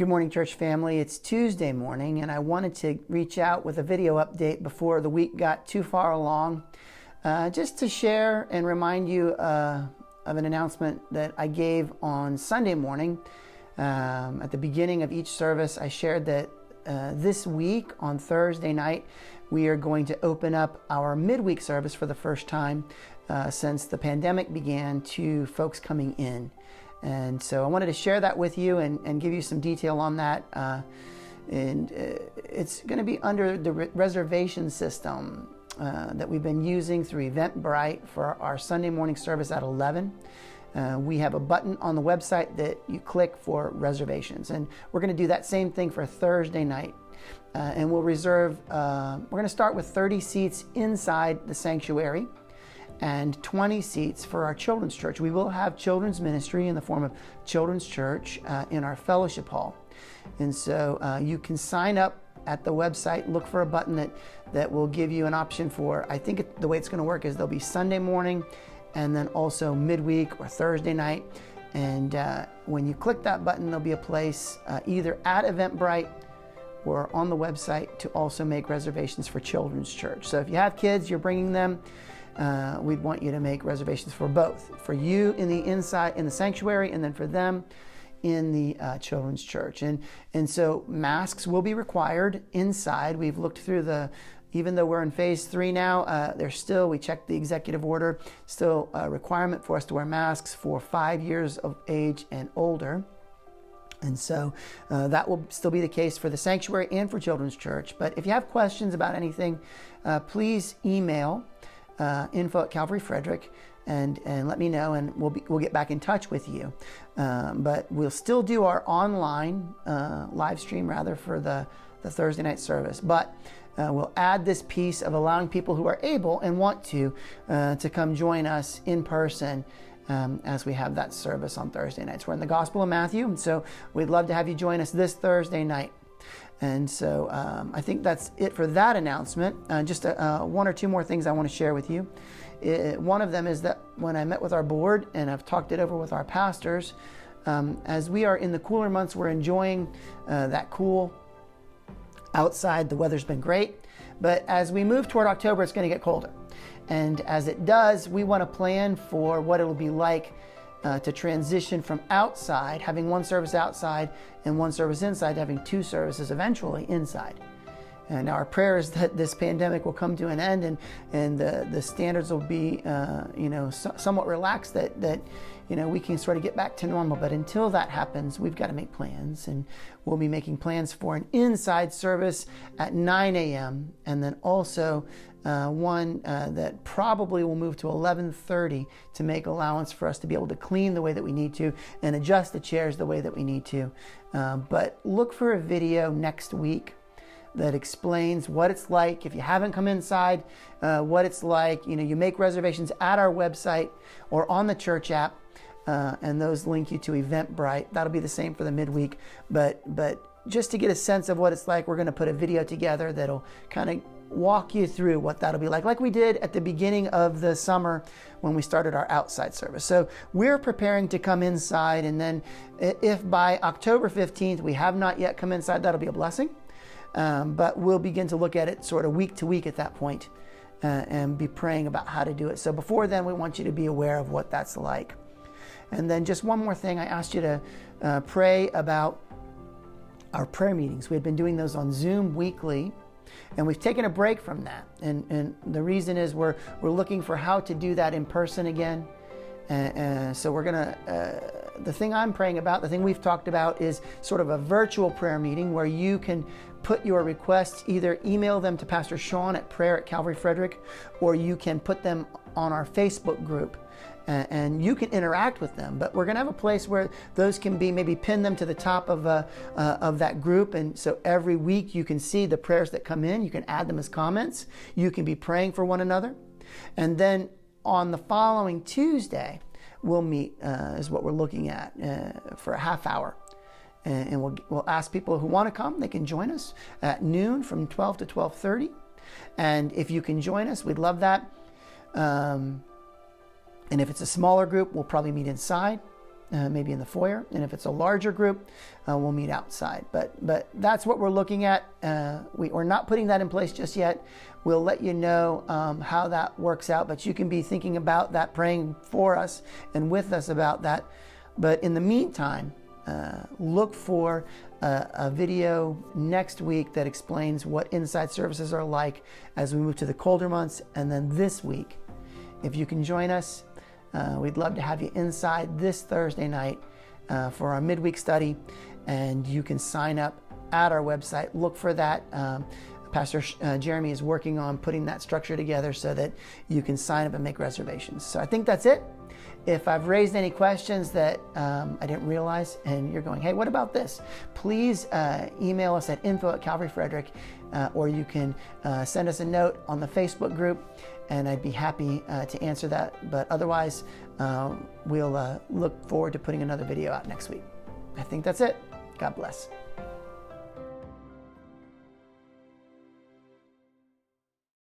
Good morning, church family. It's Tuesday morning, and I wanted to reach out with a video update before the week got too far along, just to share and remind you of an announcement that I gave on Sunday morning. At the beginning of each service, I shared that this week on Thursday night, we are going to open up our midweek service for the first time since the pandemic began to folks coming in. And so I wanted to share that with you and give you some detail on that. It's going to be under the reservation system that we've been using through Eventbrite for our Sunday morning service at 11. We have a button on the website that you click for reservations. And we're going to do that same thing for Thursday night. And we'll reserve, we're going to start with 30 seats inside the sanctuary and 20 seats for our children's church. We will have children's ministry in the form of children's church in our fellowship hall. And so you can sign up at the website, look for a button that will give you an option for, I think the way it's going to work is there'll be Sunday morning and then also midweek or Thursday night. And when you click that button, there'll be a place either at Eventbrite or on the website to also make reservations for children's church. So if you have kids, you're bringing them, we'd want you to make reservations for both, for you in the inside in the sanctuary, and then for them in the children's church. And so masks will be required inside. We've looked through even though we're in phase 3 now, we checked the executive order, still a requirement for us to wear masks for 5 years of age and older. And so that will still be the case for the sanctuary and for children's church. But if you have questions about anything, please email info@Calvary Frederick and let me know, and we'll get back in touch with you. But we'll still do our online live stream for the Thursday night service. But we'll add this piece of allowing people who are able and want to come join us in person as we have that service on Thursday nights. We're in the Gospel of Matthew, and so we'd love to have you join us this Thursday night. And so I think that's it for that announcement. Just one or two more things I want to share with you. One of them is that when I met with our board and I've talked it over with our pastors, as we are in the cooler months, we're enjoying that cool outside. The weather's been great. But as we move toward October, it's going to get colder. And as it does, we want to plan for what it'll be like to transition from outside, having one service outside and one service inside, to having two services eventually inside. And our prayer is that this pandemic will come to an end and the standards will be somewhat relaxed, that we can sort of get back to normal. But until that happens, we've got to make plans, and we'll be making plans for an inside service at 9 a.m. and then also one that probably will move to 11:30 to make allowance for us to be able to clean the way that we need to and adjust the chairs the way that we need to. But look for a video next week that explains what it's like if you haven't come inside, what it's like. You make reservations at our website or on the church app, and those link you to Eventbrite. That'll be the same for the midweek, but just to get a sense of what it's like, we're going to put a video together that'll kind of walk you through what that'll be like we did at the beginning of the summer when we started our outside service. So we're preparing to come inside, and then if by October 15th we have not yet come inside, that'll be a blessing. But we'll begin to look at it sort of week to week at that point, and be praying about how to do it. So before then, we want you to be aware of what that's like. And then just one more thing, I asked you to pray about our prayer meetings. We had been doing those on Zoom weekly, and we've taken a break from that. And the reason is we're looking for how to do that in person again. So we're going to, the thing I'm praying about, the thing we've talked about, is sort of a virtual prayer meeting where you can put your requests, either email them to Pastor Sean at prayer@Calvary Frederick, or you can put them on our Facebook group. And you can interact with them, but we're going to have a place where those can be, maybe pin them to the top of that group, and so every week you can see the prayers that come in. You can add them as comments. You can be praying for one another, and then on the following Tuesday we'll meet is what we're looking at for a half hour, and we'll ask people who want to come. They can join us at noon from 12 to 12:30, and if you can join us, we'd love that. And if it's a smaller group, we'll probably meet inside. maybe in the foyer. And if it's a larger group, we'll meet outside. But that's what we're looking at. We're not putting that in place just yet. We'll let you know how that works out, but you can be thinking about that, praying for us and with us about that. But in the meantime, look for a video next week that explains what inside services are like as we move to the colder months. And then this week, if you can join us, we'd love to have you inside this Thursday night for our midweek study. And you can sign up at our website. Look for that. Pastor Jeremy is working on putting that structure together so that you can sign up and make reservations. So I think that's it. If I've raised any questions that I didn't realize and you're going, hey, what about this? Please email us at info@CalvaryFrederick, or you can send us a note on the Facebook group, and I'd be happy to answer that. But otherwise, we'll look forward to putting another video out next week. I think that's it. God bless.